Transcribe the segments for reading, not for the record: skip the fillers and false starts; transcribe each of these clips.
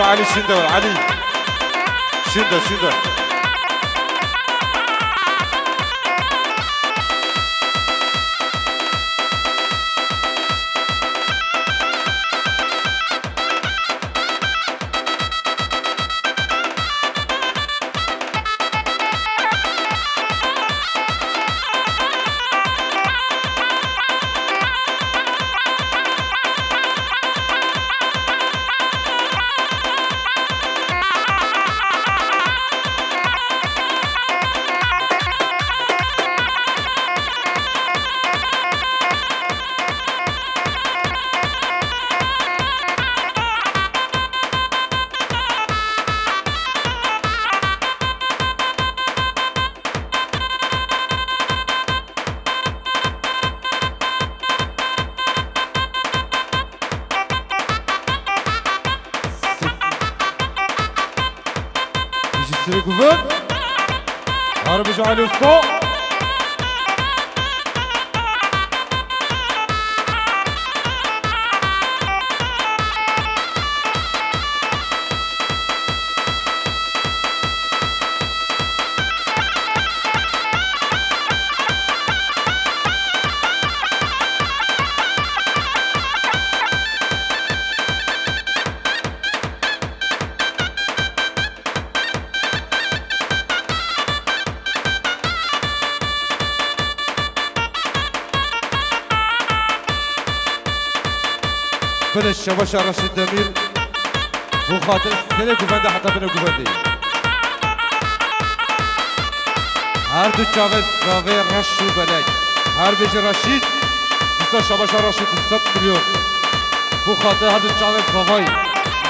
علي شنده علي شنده سيكوفن هرب جعلي الصوت بن الشباش رشيد دمير هو خاطر سنة كوفندا حتى بن كوفندي هر دو چاوه زاوه رش و بلک هر بیج رشید دستا شباش رشید 100 میلیون هو خاطر هر دو چاوه زاوه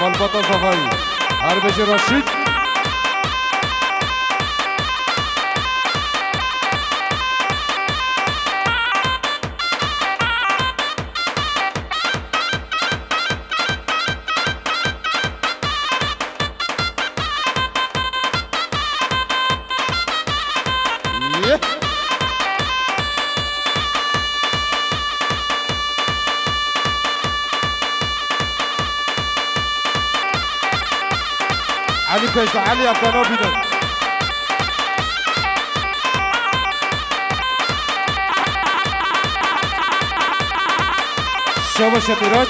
مالباتا زاوه هر بیج رشید علي كيف علي أبناء بيدن شبا شبيراج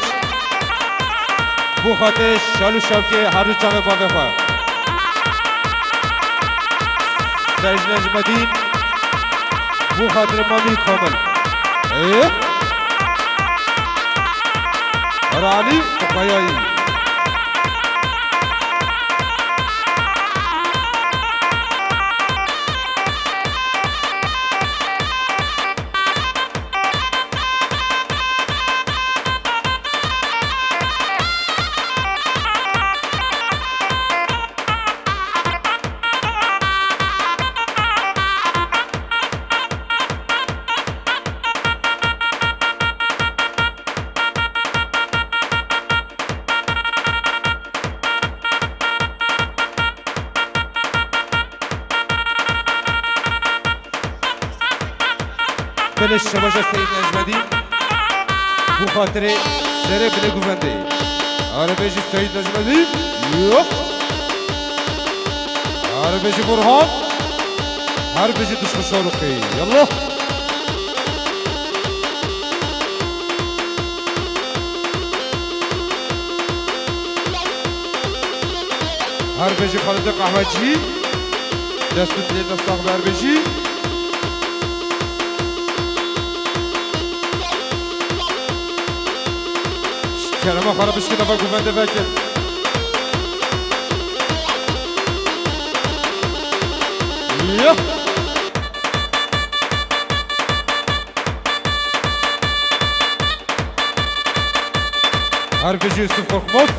بو خاطر شالو شبكي هر چاوه بابه خواه سرج نجم الدين بو خاطر مامي كامل ايه علي تقاياي بن الشباش سيد نجمدي بو خاطر سر بن كوفندي هر بیج سيد نجمدي هر بیج برهان هر بیج دشمن شاروخي يلا هر بیج خالد قهوجي دستو تلید نستاق بر بیجی كلامه خرابش كده بقى كوفندا فاكر يا هربيجي يوسف كوكموس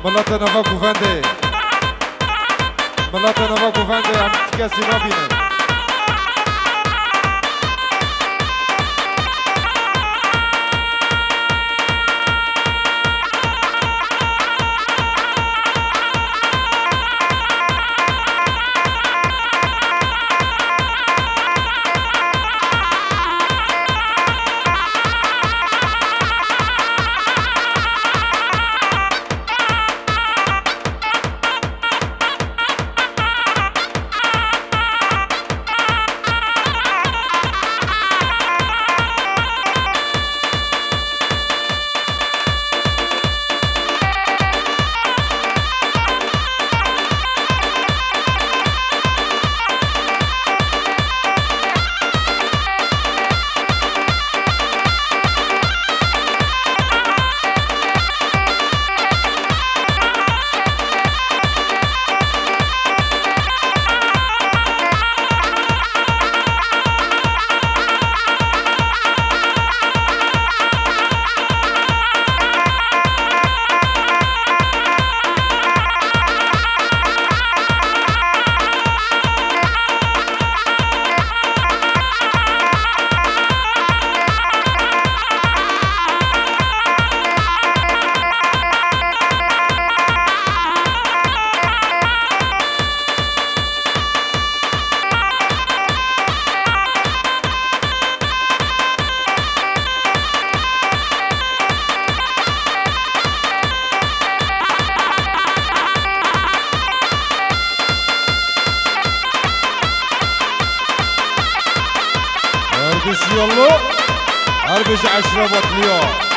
ملت نوا گوونده ملت نوا گوونده هم کسی نبینه يلا اربج 10 بطليات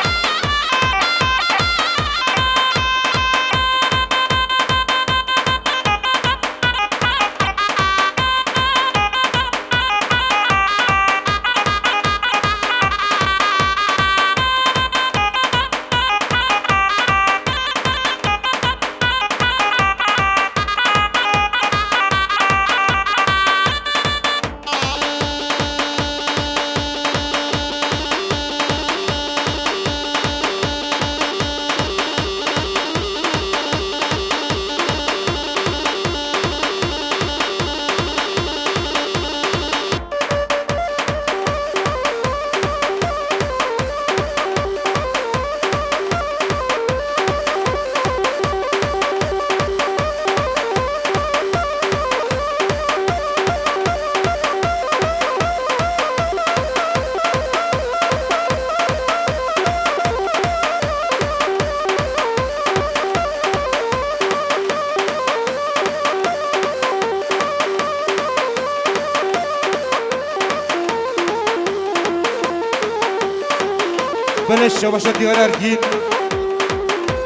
بلش شباشا دیار ارگین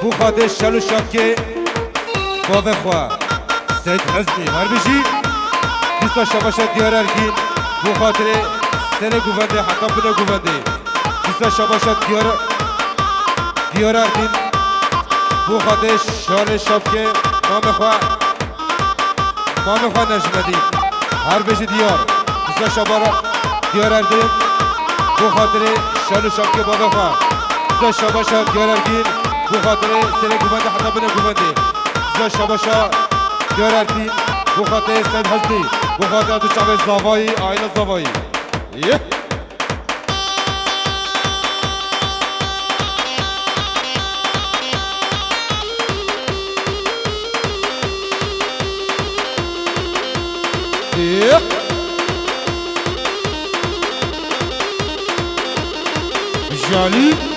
بو خاطر شلو شاکه باوه خواه سید حزبی هر بجی دیستا شباشا دیار ارگین بو خاطر سنه گوونده حتی بنا گوونده دیستا شباشا دیار ارگین بو خاطر شال شاکه مام خواه نجمدی هر بجی دیار دیستا شبارا دیار ارگین بو خاطر شالو شاکه بابا خواه زا شباشا دیار ارگین بو خاطر سنه گوونده حتی بنا گوونده زا شباشا دیار ارگین بو خاطر سید حزبی بو خاطر دو چاوه زاوایی آینا زاوایی جالی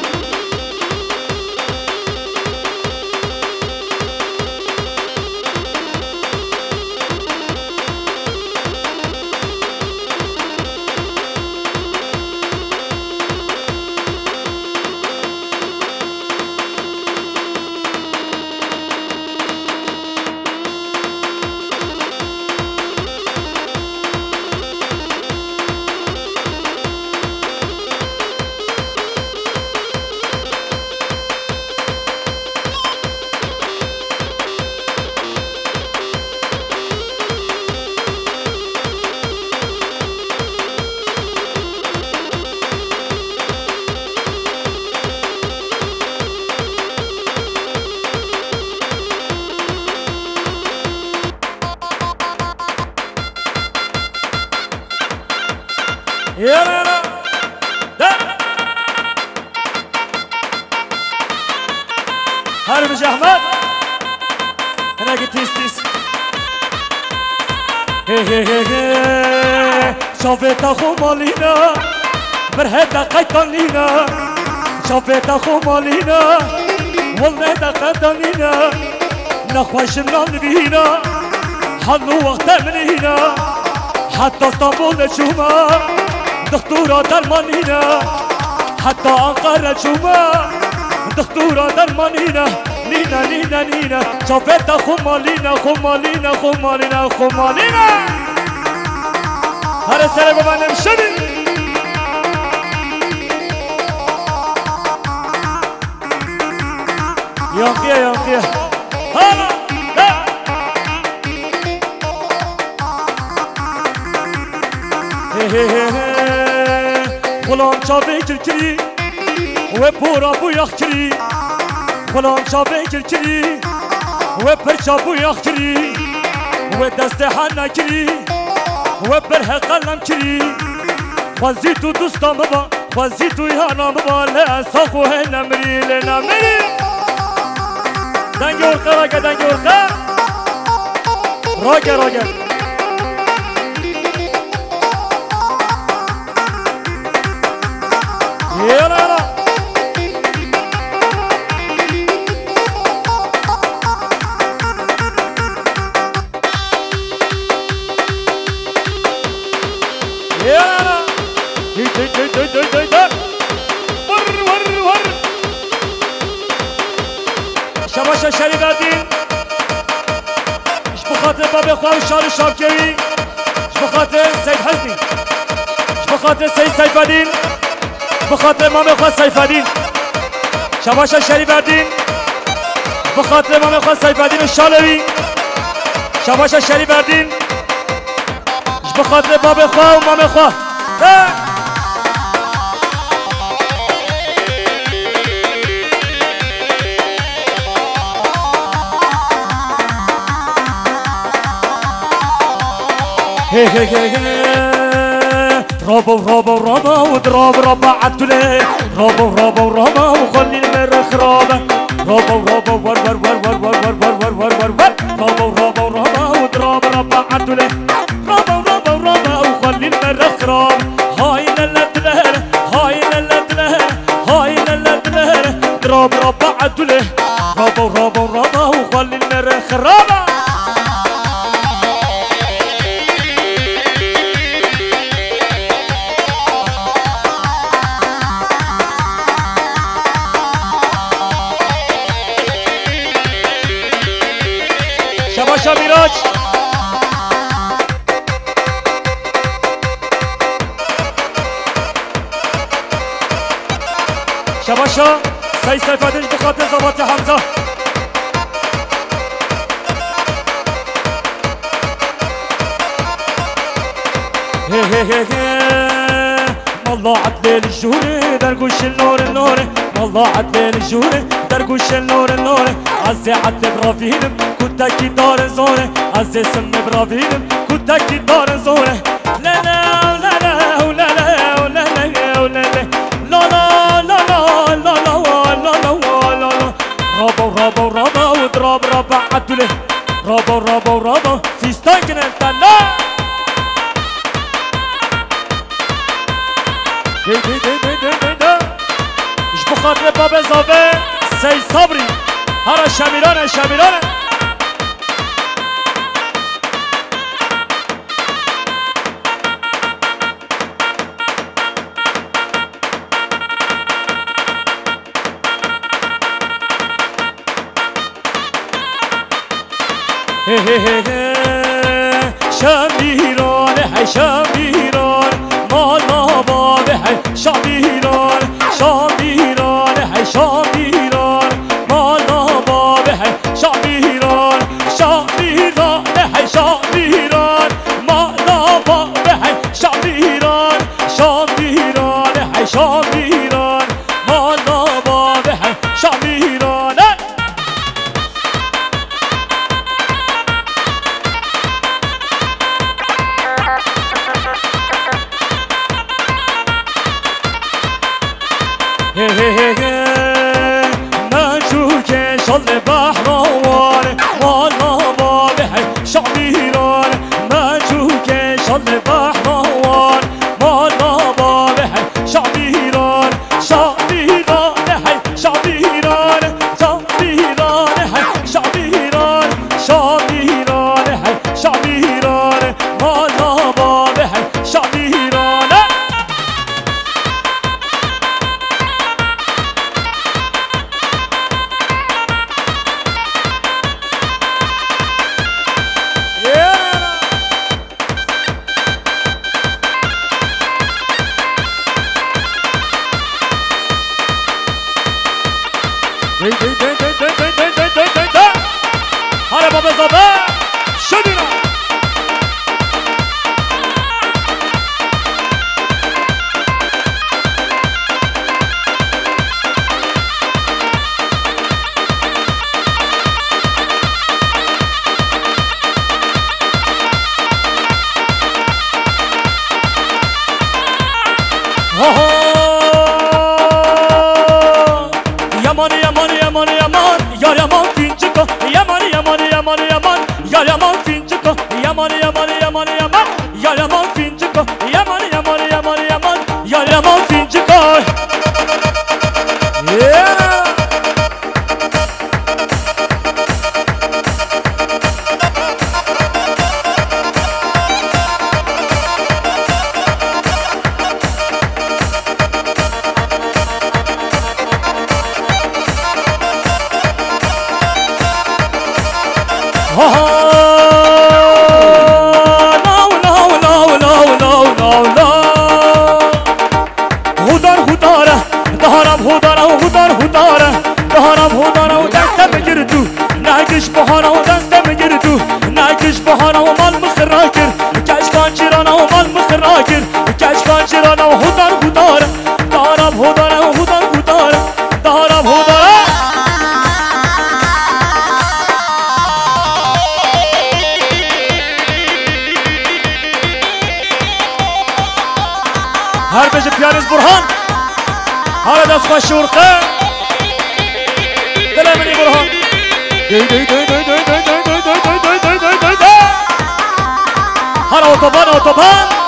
يلا هربج احمد انا قلت تيس شافت اخو مالينا برهدا قيطانينا شافت اخو مالينا والله دا قيطانينا نخوش من البينا حلو وقت منينا حتى اسطنبول نجوما دكتورة درمانينا حتى أنقرة نجوما دكتورة درمانينا نينا نينا نينا شافت خمالينا خمالينا خمالينا خمالينا هذا السلام بابا نمشي ينقيا ينقيا هلا لا غلام شابي كركري وبورا بو يخكري غلام شابي كركري وبرشا بو يخكري ودست حنا كري وبره قلم كري خوزيتو دوستا بابا خوزيتو يانا بابا لا ساقو هنا مري لنا مري دنگي ورقا راقا دنگي ورقا راقا راقا يلا يلا يلا ور شباشا شريف الدين اش بخاطر بابي خواه شاري شابكوي اش بخاطر سيد حسني اش بخاطر سيد الدين بخاطر مامي خواه سيف الدين شباشا شريف الدين بخاطر مامي خواه سيف الدين الشالوي شباشا شريف الدين اش بخاطر بابي خواه ومامي خواه هي هي هي رابو رابو رابو وضرب ربع عدله رابو رابو رابو وخلي المرخ رابه رابو رابو ور ور ور ور ور ور ور ور ور ور رابو رابو رابو وضرب ربع عدله رابو رابو رابو وخلي المرخ رابه هاي للدله هاي للدله هاي للدله ضرب ربع عدله رابو رابو رابو وخلي المرخ رابه شباشا ميراج شباشا سيد سيف الدين بخاطر ضباط حمزة هي هي هي هي والله عدل الجوري درقوش النور النور والله عدل الجوري درقوش النور النور عزي عدل برافيلم كنتاكي دار زوره عزي سم برافيلم كنتاكي دار زوره لا لا لا لا ولا لا ولا لا ولا لا لا لا لا لا لا لا لا رابو رابو رابو وضرب ربع عدله رابو رابو رابو في ستاكن التنا دي دي دي دي دي دي اش بخاطر باب زاوه سيد صبري هرا شميرانه شميرانه هي هي هي شميران هي شميران مالا باب هي شميران شميران هي شميران مالا باب هي شميران شميران هي شميران مالا باب هي شميران شميران هي شميران مالا باب هي شميران شل بحروان والا بابه شعب ایران مجو که شل بحروان والا بابه شعب ایران شعب ایران شعب ایران شعب ایران شعب ایران شعب ایران شعب ایران والا بابه شعب ایران هلا بابا زبا شدنا yaman yaman yaman yaman yar yaman finciko yaman yaman yaman yaman yar yaman finciko yaman yaman yaman yaman yar yaman finciko yaman yaman yaman yaman yar yaman finciko نايكش بحانا ودست مجردو نايكش بحانا ومال مخراكر كاش بانشيرانا ومال مخراكر كاش بانشيرانا وهدار هدار دارب هدار وهدار هدار دارب هدار هر بيجي بيانيز برهان هذا دست خوش شورخه دل مني برهان هر اوتوبان اوتوبان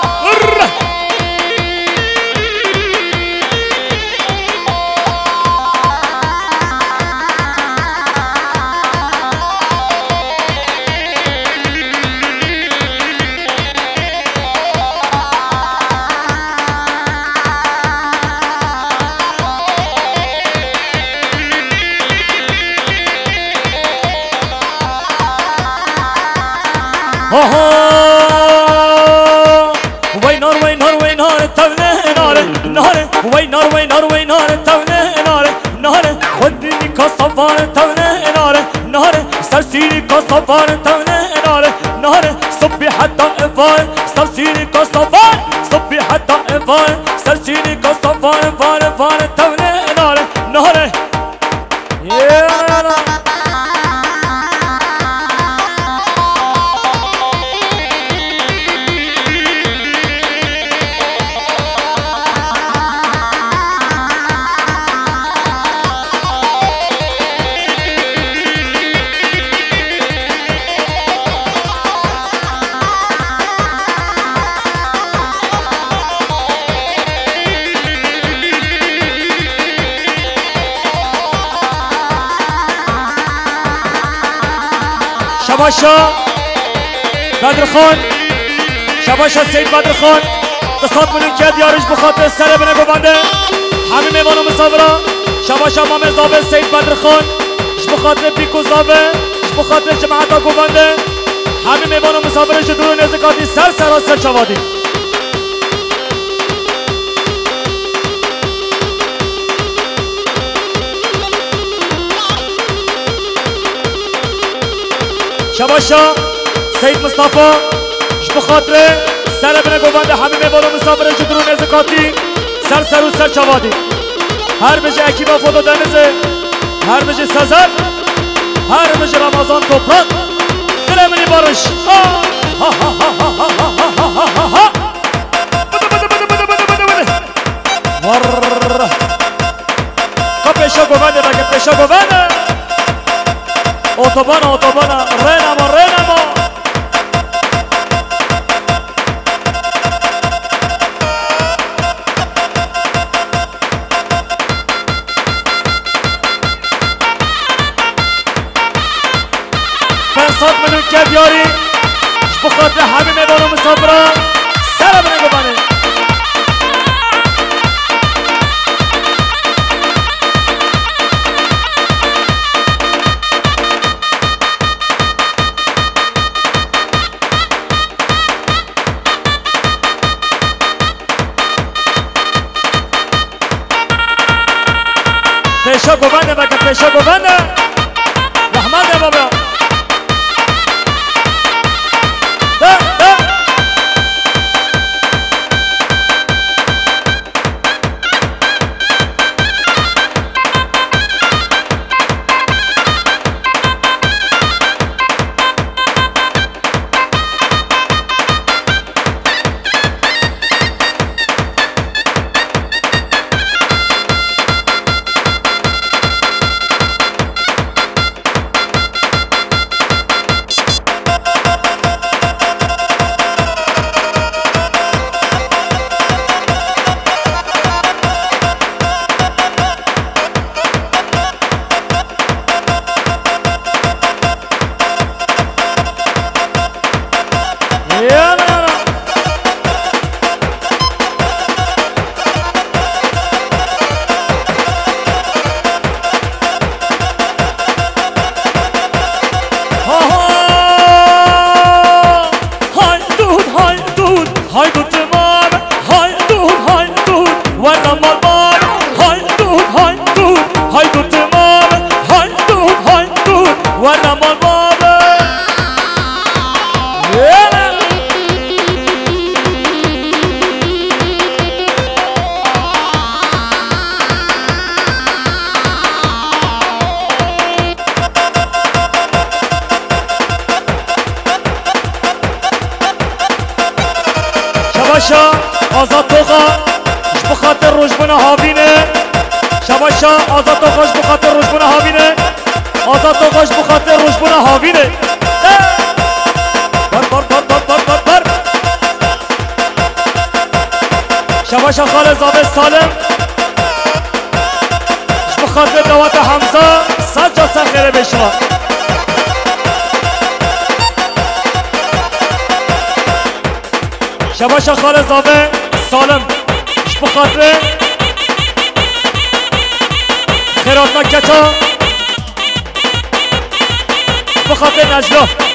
وينار وينار وينار تونه نار نار وينار وينار وينار تونه نار نار خدني كصفار تونه نار نار سرسيني كصفار تونه نار نار صبي حتى افار سرسيني كصفار صبي حتى افار سرسيني كصفار فار فار تونه نار نار شباشا بدر خان شباشا سید بدر خان قصاد من که دیارش بخاطر سر بنه گوبنده همه میوان و مسافران شباشا مام زاوه سید بدر خان بخاطر پیکو زاوه بخاطر جماعتا گوبنده همه میوان و مسافرش دور نزکاتی سر سراسر چوادی شباشا سید مصطفى بخاطر سر بنه گوبنده همه میوان و مسافرش دور نزکاتی سر سر و سر چوادی هر بجه اکیبا فوتو دنزه هر بجه سزر هر بجه رمضان توپrak درمنی بارش ور کپیشا گوونده بگه پیشا گوونده اوتوبانا رينا ما صوت منو كد ياري بخاطر همه میبانو مسافران سر بنگو بانه پیشا گوانده بکر پیشا گوانده رحمت بابا شباشا آزاد توخا بخاطر روشبونه هاوینه شباشا آزاد توخاش بخاطر روشبونه هاوینه آزاد توخاش بخاطر روشبونه هاوینه بر شباشا خالد زابه سالم بخاطر دوات حمزه سجا سخیره بشما شباشا خالد زابه سالم بخاطر خیراتنا کچا بخاطر نجلا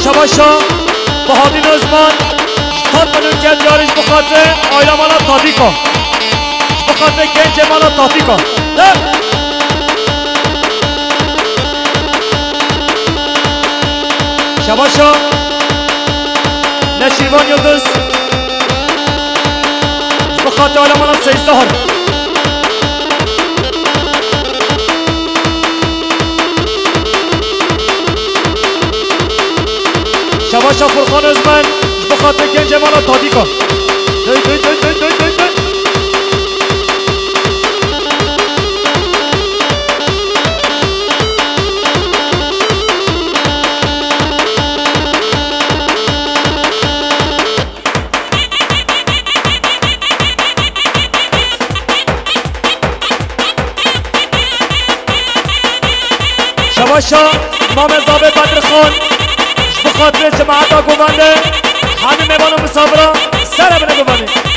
شباشا بهادی نزمان صد منو کد یارش بخاطر آیلا مالا تاتیکا بخاطر گنج مالا تاتیکا شباشا نشیروان یلدز بخاطر آیلا مالا سیزدهار شباشا فرخان ازمن بخاطر گنج مالا تادیکا شباشا امام زابه بدرخان بخاطر جماعتا گوانده همه میبانو مسافران سر بنه گوانده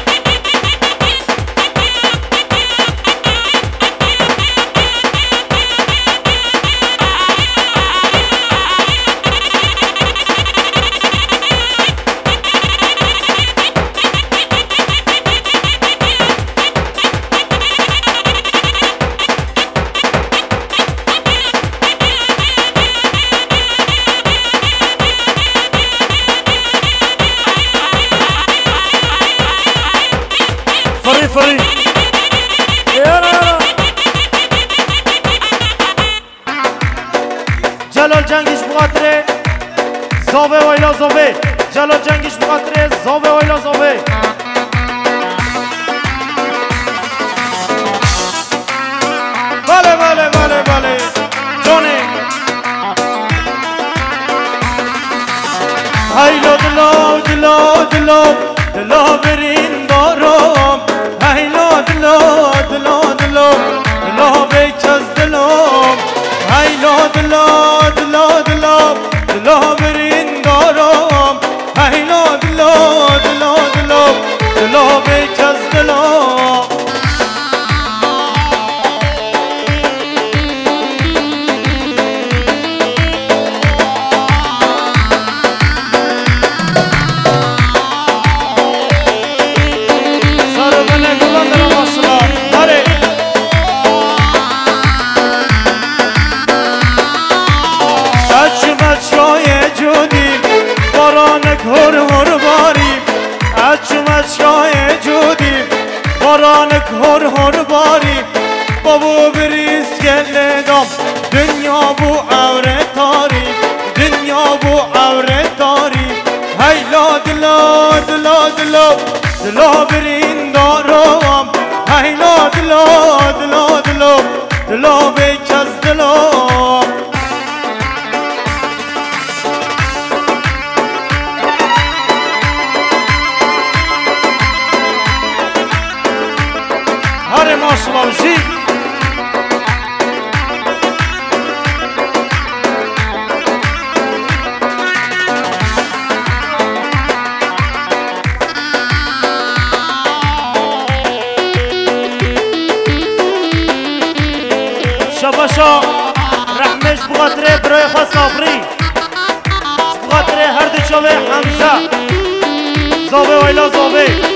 وایلا زاوه جلال جنگیش بخاطر زاوه وایلا زاوه بله بله بله بله جانه هیلا دلا دلا دلا دلا برین دارم هیلا دلا دلا دلا دلا بکز دلم هیلا دلا دلا دلا دلا برین دارم هیلا دلا دلا دلا دلا بکز دلم هر هر باری اچمچای جودی بارانک هر هر باری بابو بریز گلدم دنیا بو عوره تاری دنیا بو عوره تاری هیلا دلا دلا دلا دلا برین دارم هیلا دلا دلا دلا دلا بکز دلا ماشاءالله بشي شباشا رحمش بخاطر برای خواست صابری بخاطر هر دو شبه حمزه زاوه ویلا زاوه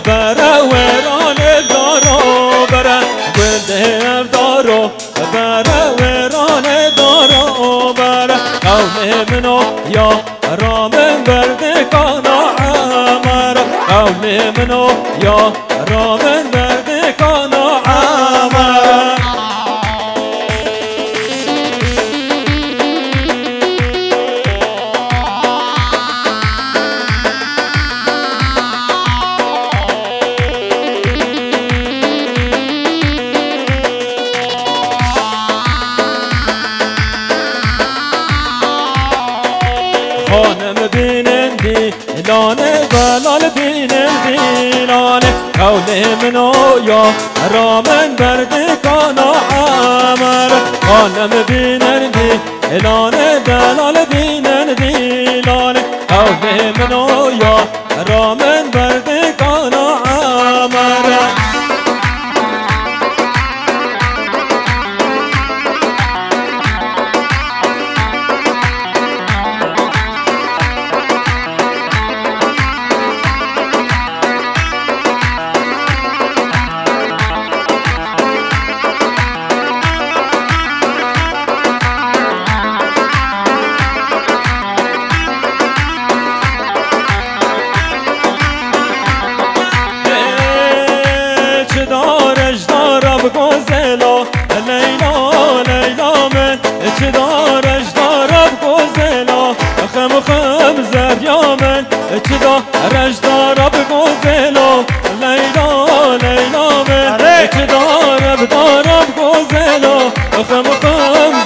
برا وران دارو برا گلده دارو برا وران دارو برا قوم منو یا رام برد کانا عمر قوم منو یا رام برد کانا عمر لانه بلال بینم دیلانه قول منو یا رامن بردکانا عمر خانم بینن دیلانه بلال بینن دیلانه قول منو یا رامن بردکانا عمر چدا رجدار بگوزلو لیلا لیلا من چدا رجدار بگوزلو خم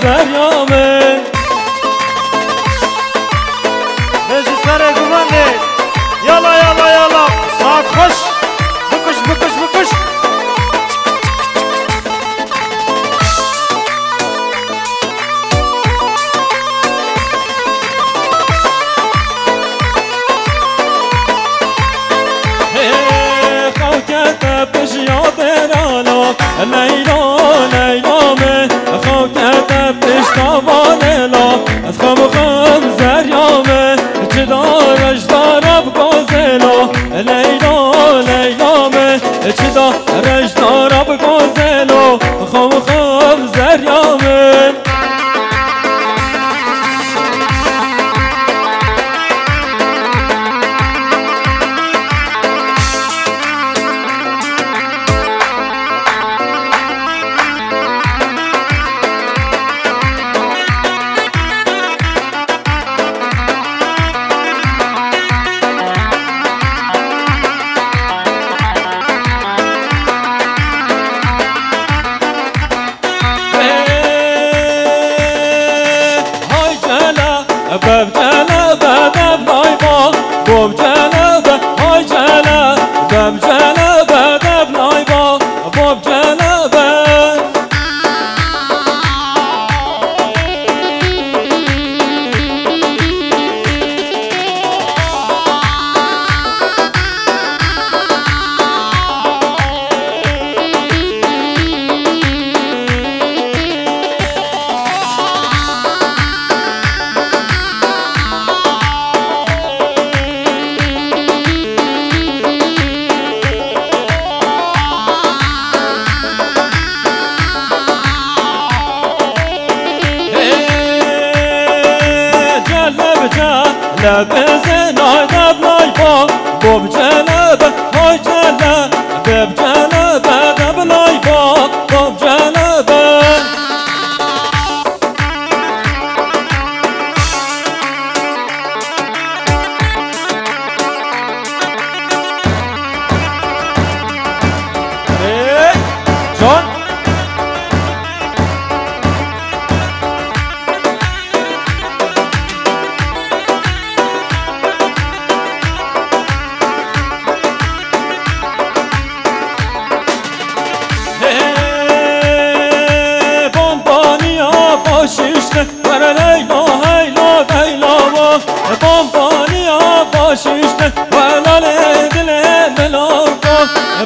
زریا من بجی سر گوانده یالا یالا یالا ساعت خوش بکش بکش بکش لیلا لیلا من خاکت پشتوانلا از خم زریا من چدا رجدار بگوزلو لیلا لیلا من چدا رجدار بگوزلو خم زریا من لبزن آدب لایبا بوب جلب های جلب بب جلب دب لایبا بوب جلب جان شیشته بر لیلا هیلا دیلا بامبانیا باشیشته ولال دل ملاکا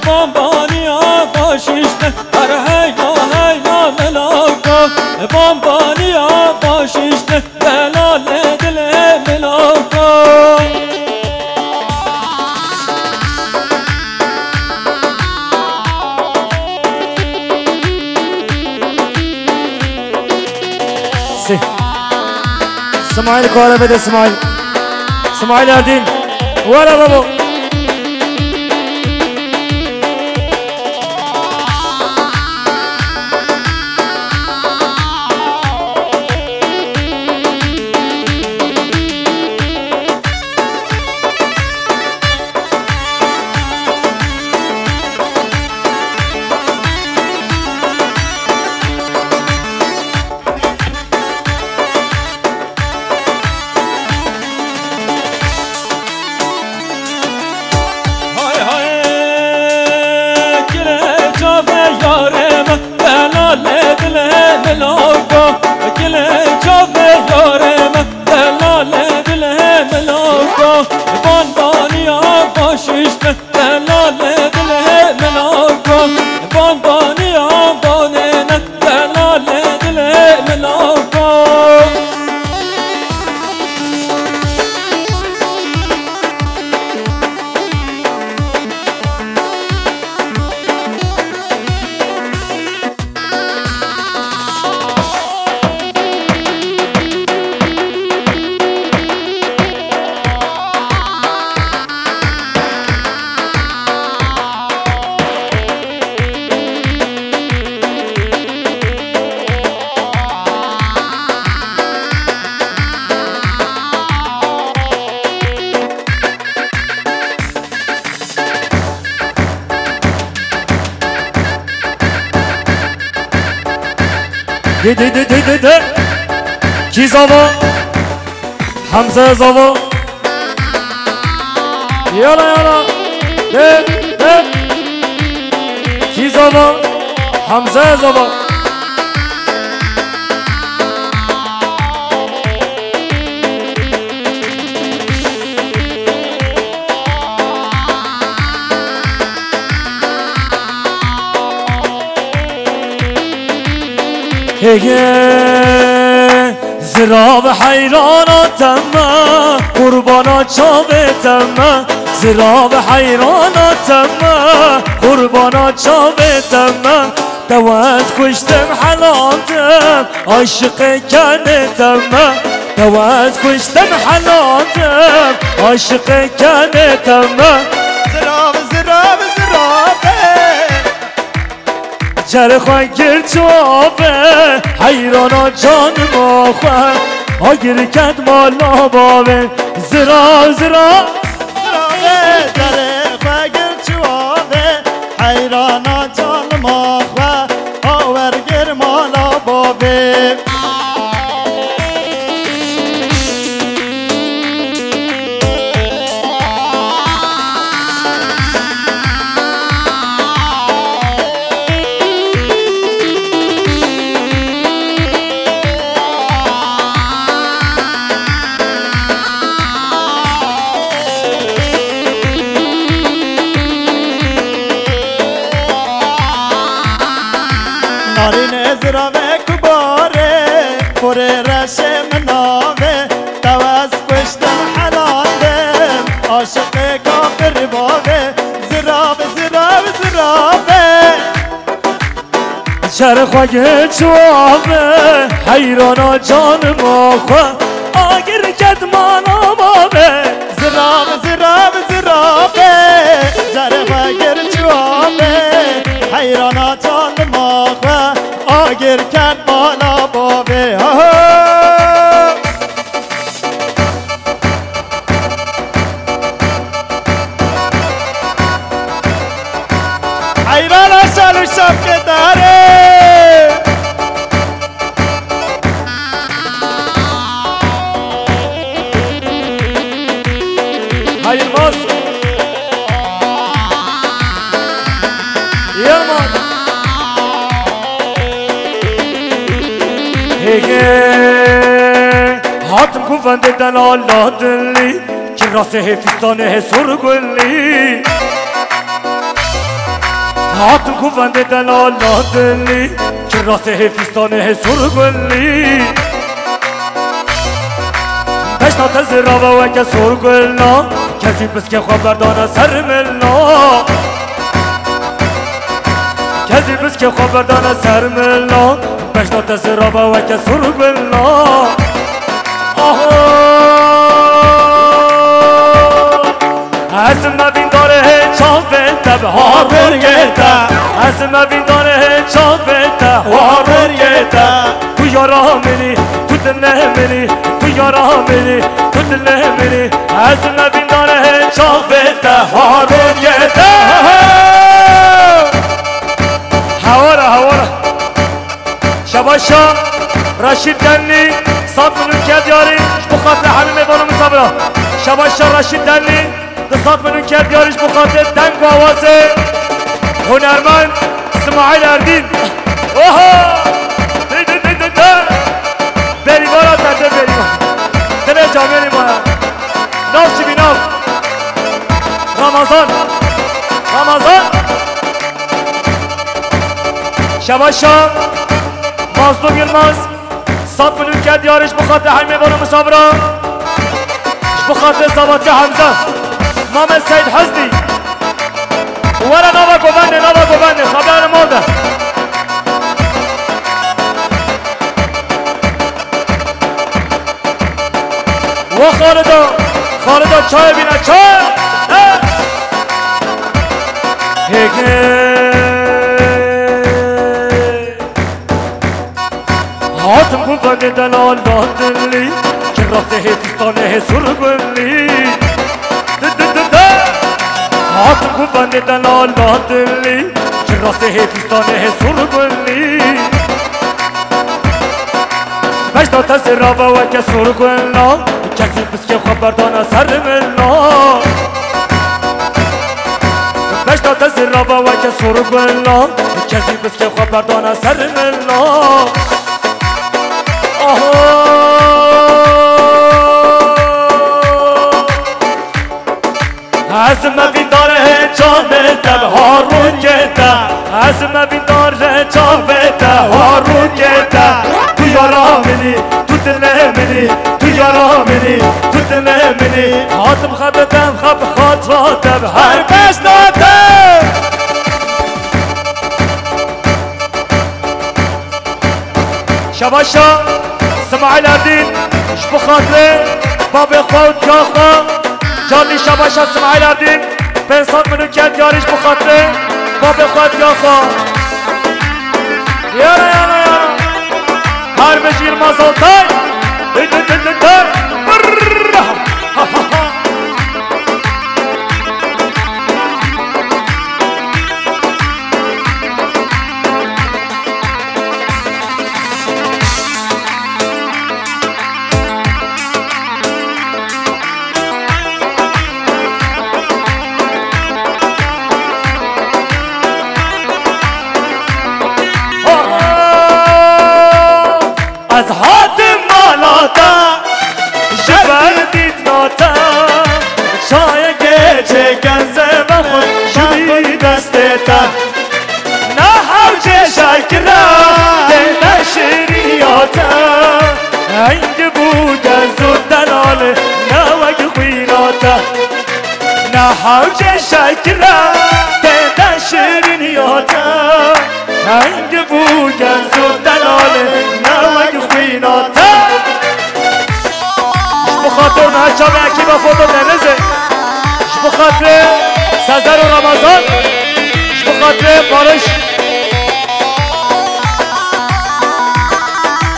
بامبانیا باشیشته بر هیلا هیلا ملاکا بامبانیا باشیشته ولال دل ملاکا اسماعيل كوره بده اسماعيل يردين ولا بابا ملاقا گل جاوه یارم دلال دله ملاقا بانبانی ها باششت دلال دله ملاقا بانبانی ها بانن دلال دله ملاقا ده کی زاوا حمزه زاوا یالا یالا ده کی زاوا حمزه زاوا زراب حیراناتم قربانا چاوتم زراب حیراناتم قربانا چاوتم دوات کشتم حلاتم عاشق کنتم دوات کشتم حلاتم عاشق کنتم زراب زراب زرابه جرخوان گر توابه حیرانا جان ما خواه آگر کد مالا بابه زرا زرا زرابه جرخوان گر توابه حیرانا جان ما خواه آور گر مالا بابه نارین زرابه کباره پر رشم نامه تواز کشتم حلالم عاشق کافر بابه زراب زراب زرابه چرخوان توابه حیرانا جان ما خواه آگر کد مالا بابه زراب زراب زرابه چرخوان توابه حیرانا جان ما خواه آگر کن مالا بابه حیران سال شب که داره حیر ماست یا ماست هاتم گوونده دلالا دلی که راست حفیستانه سرگلی هاتم گوونده دلالا دلی که راست حفیستانه سرگلی پشنات زرابه و که سرگلنا کسی بس که خبردانه سر ملنا کسی بس که خبردانه سر ملنا پشنات زرابه و که سرگلنا از مبین داره چاوه تب هارور گیتا از مبین داره چاوه تب هارور گیتا تو یارا منی تو دل منی تو یارا منی تو دل منی از مبین داره چاوه تب هارور گیتا هوارا هوارا شباشا رشید دنی صاف منو کرد یاری بخاطر همه میبانو مسابرا شباشا رشید دنی صاف منو کرد یاریش بخاطر دنگ و آوازه هنرمند اسماعیل اردین اوها ناف چی بی ناف رمضان رمضان شباشا مازدو گلماز 100 میلیون کرد یارش بخاطر حیمه بانو مسابرا بخاطر زباطی حمزه محمد سید حسنی ورا نوا گوبنده خبر مورده و خالدا چای بینه چای هاتم گوبنده دلال دادلی که راسته هیتستانه سرگلی هاتم گوبنده دلال دادلی که راسته هیتستانه سرگلی بشتا تسرابا و که سرگلا کسی بس که خبردانه سر ملا بشتا تسرابا و که سرگلا کسی بس که خبردانه سر ملا عزم بیداره جامه ها رو گده عزم بیداره جامه ها رو گده تو یارا منی تو دل منی تو یارا منی تو دل منی حاتم خبتم خب خاطراتم هر بشتاتم شباشا اسماعیل اردین اش بخاطره باب خود یا خود جالی شباشا اسماعیل اردین 500 میلیون کرد یارش بخاطره باب خود یا خود یارا هر بشیر مازالتای از حاتم مالاتا جبردیت ناتا شای گچه گنزه بخون شوی دستتا نه حوجه شکره ده شریعتا هنگ بود زود دلاله نه وگ خویناتا نه حوجه شکره ده شریعتا هنگ بود زود دلاله نه وگ خویناتا بخاطر نهچاب یکی با فوتو دنزه بخاطر سزر و رمضان بخاطر بارش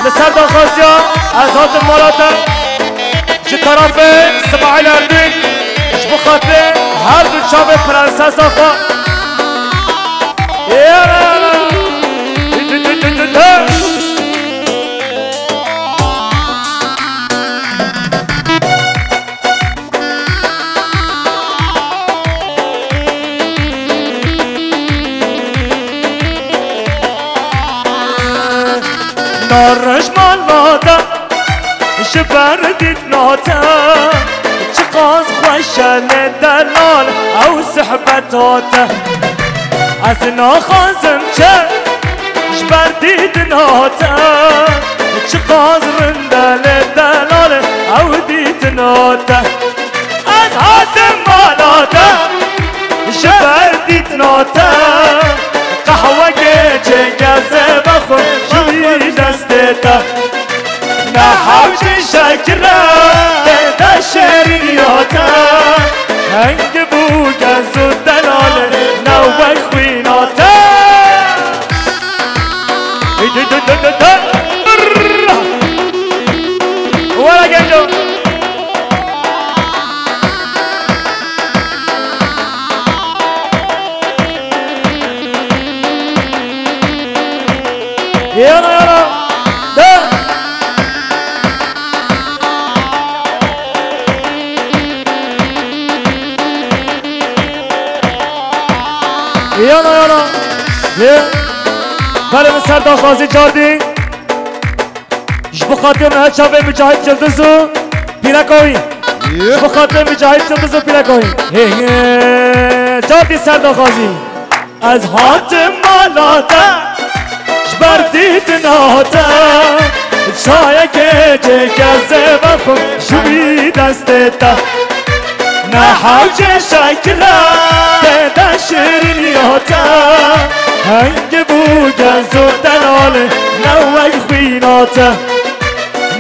لسر داخواستی ها از حاتم مالاتا چه طرف اسماعیل اردین بخاطر هر دو چاب پرنسس آخوا نارش مالاتا جبردیت ناتا چقاز خوشن دلال او سحبتاتا از ناخازم چه جبردیت ناتا چقاز رندل دلال او دیت ناتا از حاتم مالاتا جبردیت ناتا قهوه گچه گزه بخون شوی دستتا نه حوجه شکره ده شریعتا هنگ بوگه زود دلاله نوه خویناتا ولا گنجو يلا ده يلا بله من سرداخوازی جاردی اش بخاطر نه چاوه مجاهد جلدزو پیرکوی بخاطر مجاهد تبزو پیلا کوین جادی سردخازی از حاتم مالاتا جبردیت ناتا شایه که چه کسه بخون شوی دستتا نحوج شکلا دیده شیرینیاتا هنگ بوگن زودنال نوگ خویناتا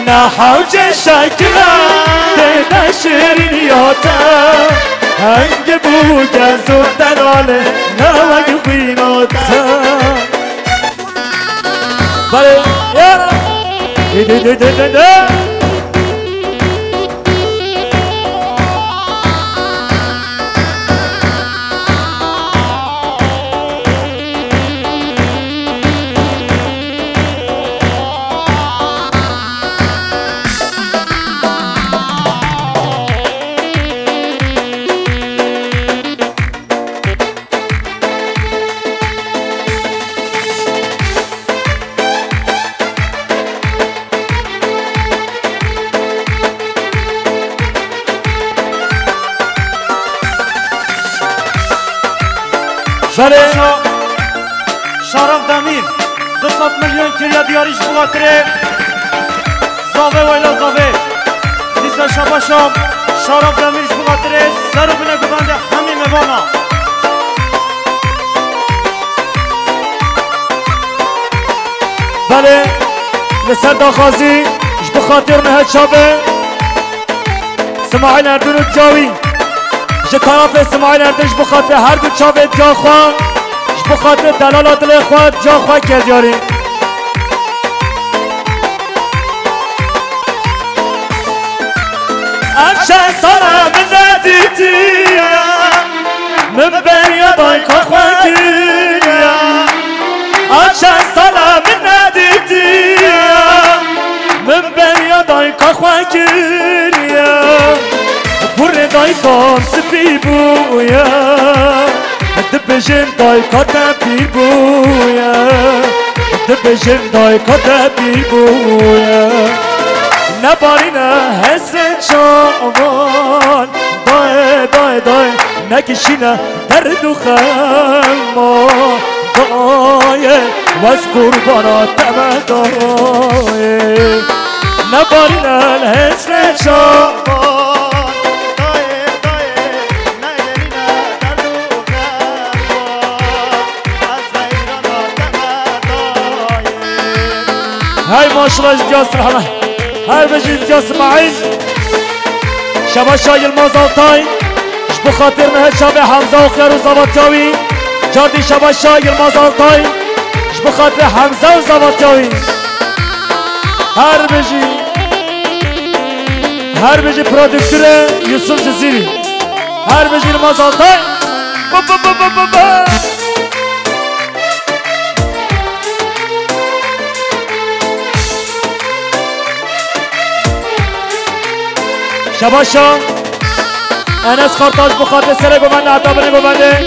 نحوج شکلا دیده شیرینیاتا هنگ بوگن زودنال نوگ خویناتا بله یارا بله شرف دمیر 200 میلیون کریا دیاریش بخاطره زاوه ویلا زاوه دیسا شباشم شرف دمیرش بخاطره سر و بینه گبنده همین موانا بله لسر داخازی اش بخاطر مهد شابه اسماعیل اردن و جاوی جه طرف اسماعیل اردن اش بخاطر هر دو چابه جا خواه اش بخاطر دلال دل خواه جا خواه کرد یاری چند ساله من ندیدیم من بریادای که خواه کریم چند ساله من ندیدیم من بریادای که خواه کریم پر دای کام سپی بویم دبجن دای که تبیر بویم دبجن دای که تبیر بویم نبارینه حسن شامان دای دای دای نکشینه درد و خما دای واس قربانا تمدای نبارینه حسن شامان دای دای نگرینه درد و خما از غیرانا تمدای های ماشالله جاس رحمه هر بجید جا اسماعیل شبا شایل مازالتای اش بخاطر مهد شابه حمزه و خیر و زباتیاوی جادی شبا شایل مازالتای اش بخاطر حمزه و زباتیاوی هر بجی پرودکتور یوسف جزیری هر بجی مازالتای با با با با با با شباشا انس خارتاش بخاطر سر گوبنده عطا بنه گوبنده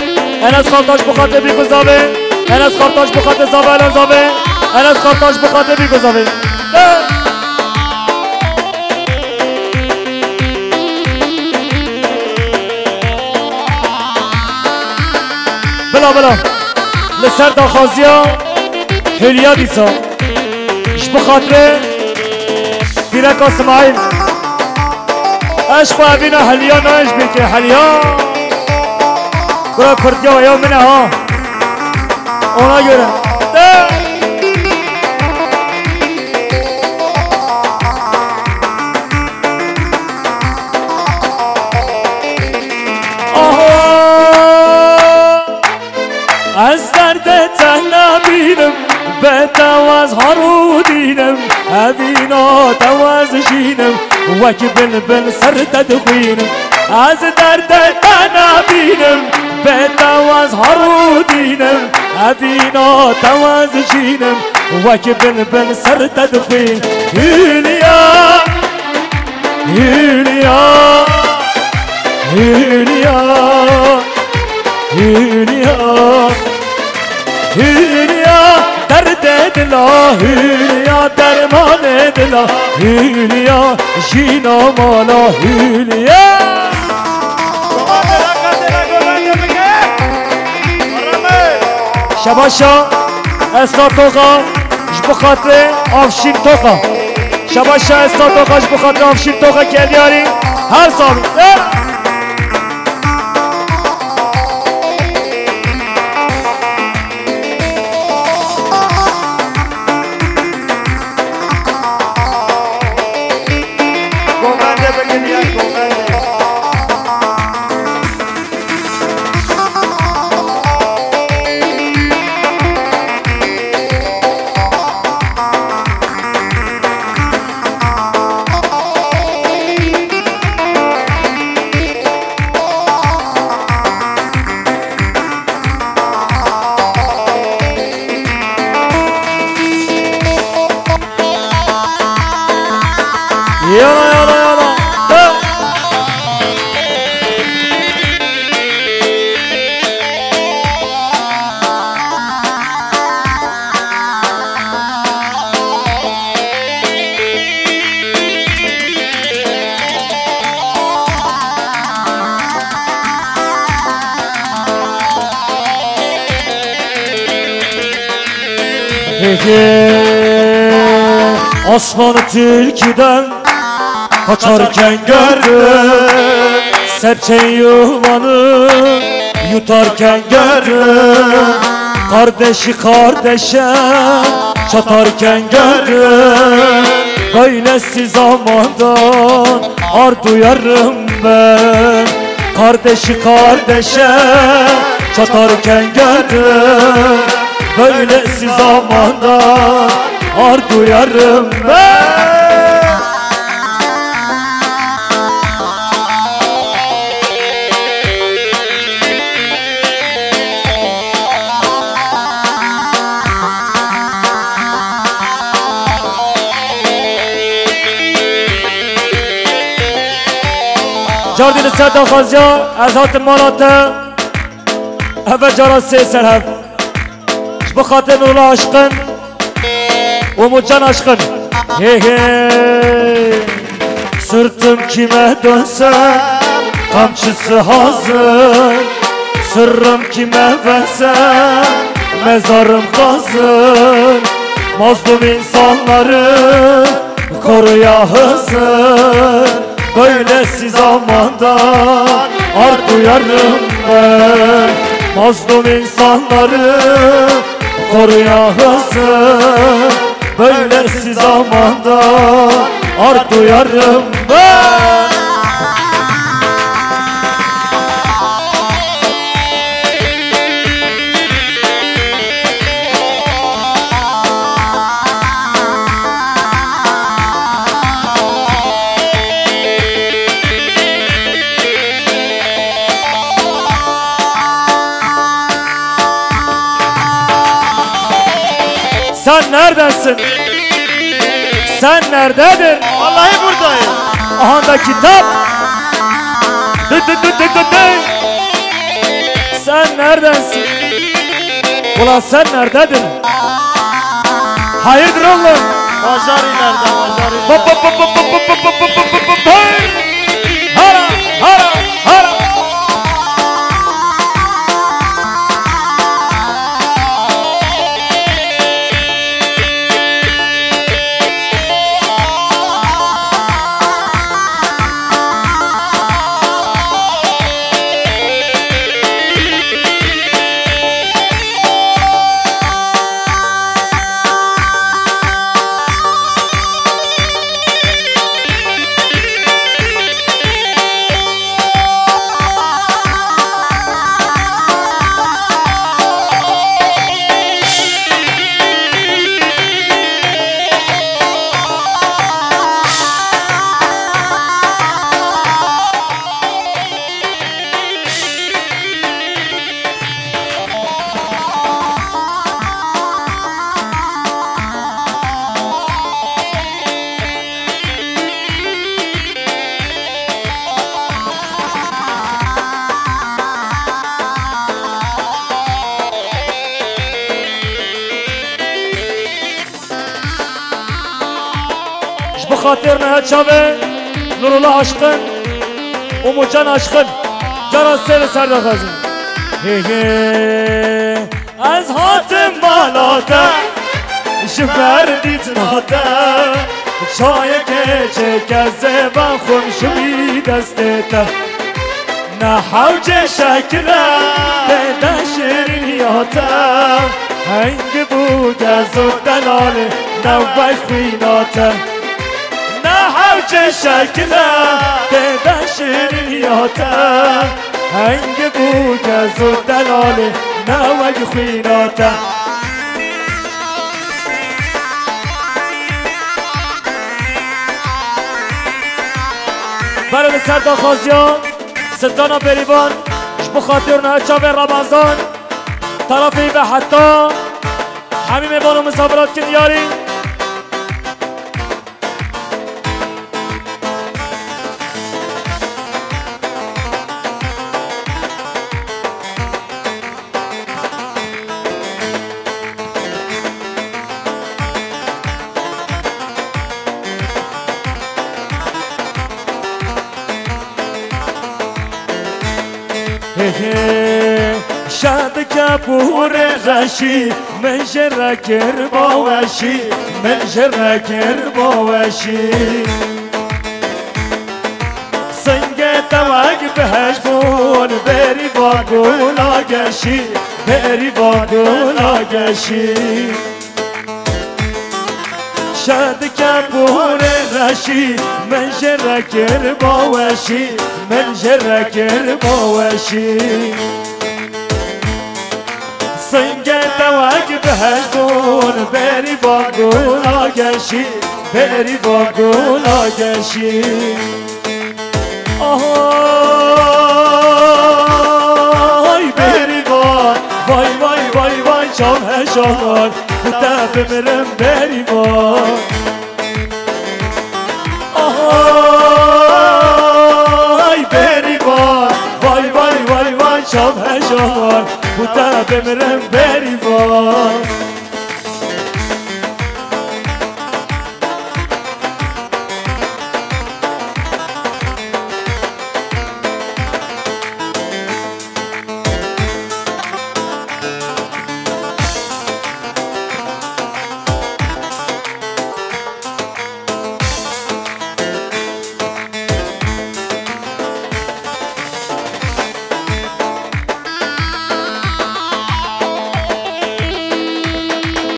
انس خارتاش بخاطر بی گذابه انس خارتاش بخاطر زابه الان زابه انس خارتاش بخاطر بی گذابه بلا بلا لسر داخازیا حلیا دیسا اش بخاطر بیرک اسماعیل عشق ابينا حليا ناش بك حليا كرا كرديا ويا منها ها ona göre از درد تنها بینم به تواز هارو دینم هبینا تواز شینم وکی بل سر تدخوینم از درد تنها بینم به تواز هارو دینم هبینا تواز شینم وکی بل سر تدخوین هیلیا هیلیا هیلیا هیلیا هیلیا درد دلا هülya derman دلا هülya جینا مالا هülya شباشا استا توقع جبو خاطر افشین توقع شباشا استا توقع جبو خاطر افشین توقع کلیاری هر سال يلا يلا يلا Osmanlı Türkiye'den kaçarken gördüm serçe yuvanı yutarken gördüm kardeşi kardeşe çatarken gördüm böylesi zamandan ar duyarım ben kardeşi kardeşe çatarken gördüm böylesi zamandan ar duyarım ben جاردین سرد آخازجا از هات ماناته اول جارا سه سر هم بخاطر نولا عشقن و مجان عشقن هی هی sırtım kime dönsem kamçısı hazır sırrım kime versem mezarım hazır mazlum insanları koruya hazır böylesi zamandan ar duyarım ben mazlum insanları koruya hazır böylesi zamandan ar duyarım ben Sen neredesin? Sen nerededir? Vallahi buradayım. Aha da kitap. Sen neredesin? Ulan sen nerededir? Hayırdır oğlum? Majarilerden, Majarilerden. Hop hop hop hop hop hop hop hop hop hop hop. Hara hara hara. بخاطر نه چاوه نور الله عشقن و مجان عشقن جرا سر سر دخازم از هاتم بالاته شفر دیت ناته چای که چه کزه با خون شوی دستته نه حوج شکره ده شیرینیاته هنگ بو گز و دلال نوی خویناته نه حوج شکره ده شیرینیاته هنگ بو گز و دلال نوی خویناته برای سردا خازیان سلطان بریبان بخاطر نهچاو رمضان طرفی به حتی همین بانو مسابرات کن یاری شاد کپور غشی من جرکر باوشی من جرکر باوشی سنگ توگ بهش بون بری با گولا گشی بری با گولا گشی شاد کپور غشی من جرکر باوشی من جرکر باوشی سنگ توگ بهشتون بری با گولا گشی بری با گولا گشی آهای بری با وای وای وای وای شام هشان بوده بمیرم بری با آهای بری با وای وای وای وای شام هشان بوده بمیرم بری